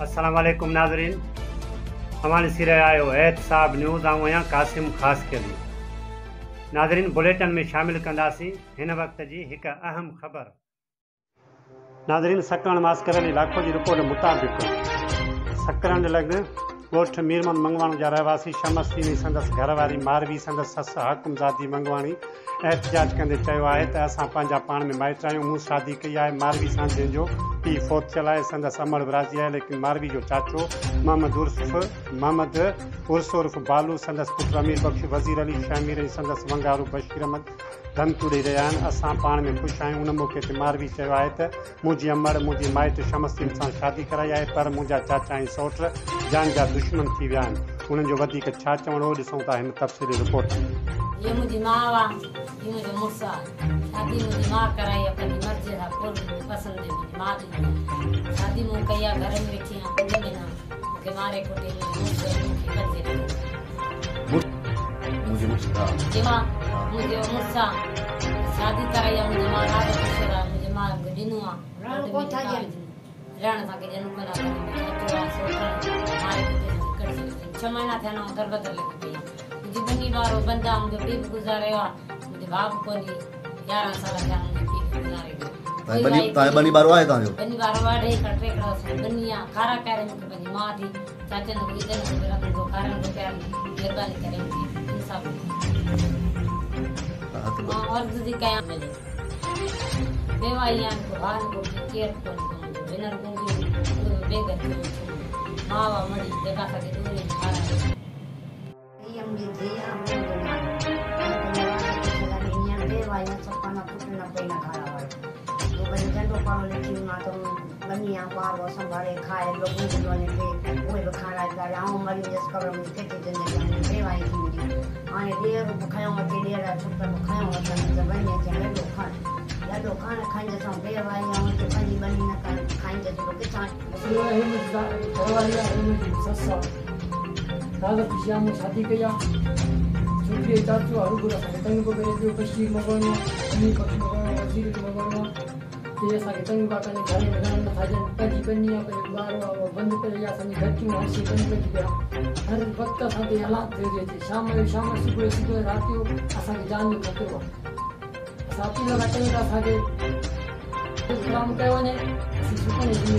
अस्सलाम वालेकुम नाज़रीन, हमारे सिरे आयो एहतसाब न्यूज़ आऊं आहियां कासिम ख़ास के लिए। नाज़रीन, बुलेटिन में शामिल कंदासीं हिन वक्त जी हिकु अहम ख़बर। नाज़रीन, सकरण मास्करन इलाइक़ो जी रिपोर्ट मुताबिक़ सकरण लॻ ॻोठ मीरमन मंगवाणी जा रहवासी शमस संदसि घरवारी मारवी संदसि ससु हाकुमज़ादी मंगवाणी एहतजाज कंदे चयो आहे त असां पंहिंजा पाण में माइट आहियूं। मूं शादी कई आहे मारवी सां, जंहिंजो पीउ फोत थियल आहे। संदसि अमड़ विराज़ी आहे, लेकिन मारवी जो चाचो मोहम्मद उर्फ बालू संदसि पुटु अमीर बख़्श वज़ीर अली शामिर ऐं संदसि वंगारू बशीर अहमद धमकी ॾेई रहिया आहिनि। असां पाण में ख़ुशि आहियूं। उन मौक़े ते मारवी चयो आहे त मुंहिंजी अमड़ मुंहिंजी माइट शमसीन सां शादी कराई आहे, पर मुंहिंजा चाचा ऐं सौट जान जा दुश्मन थी विया आहिनि। उन्हनि जो वधीक छा चवणो ॾिसूं था हिन तफ़सीली रिपोर्ट में। ये मुझे माँ वा, ये मुझे मुर्सा शादी मुझे माँ कराई अपनी मर्जी था पूरी पसंद है मुझे माँ दी शादी मुझे कया घर में बैठी हैं कुछ में ना के मारे कोटे में मुझे मर्जी मुझे मुर्सा ये माँ मुझे मुर्सा शादी कराई मुझे माँ राजा किशोरा मुझे माँ गडिनुआ कौन था ये रण था के जनू बना के चोरा सोटा मारे कोटे कर से 6 महीना थे ना उधर बदल लगे पे जितनी बार वो बंदा मुझे पीप गुजारे हुआ मुझे बाप को नहीं 11 साल का मुझे पीप गुजारे बनी बार आए था बनी बार वाड़े कटरे क्रॉस बनिया खारा करे मुझे बनी मां थी चाचा ने इधर को मेरा को कारण को प्यार मेहरबानी करे मुझे इंसाफ और दूसरी क्या मिले बेवाइयां को भान को केयर को विनर को बेगर मां वा मड़ी देखा था कि दूर खारा संभाले खाए लोगों के लोने पे कोई खाना डाला हूं मरी जिस कब्र में केते दिन जाने भाई की मेरी आने देर खायो मते देर छुप खायो मते जबन ने चले लो खाना खाई जैसा बे भाई हम के पंजी बनी ना खाई जैसे लोग के चाट ये मुझे घरवाली है मुझे सस्सा दादा पिया में शादी किया छोटी चाचू और पूरा संगठन को मेरे जो बशीर मगवानी अली बख्श मगवानी वजीर मगवानी ये साके तंग बात ने घर में रहना था जन पंजी बनिया पे बार बंद कर या सनी घर की हासी बंद कर दिया हर वक्त साथे हालात दे रहे थे शाम सुबह रात को असा की जान में खतरो साथी लगा के साथे काम कयो ने सुपने जी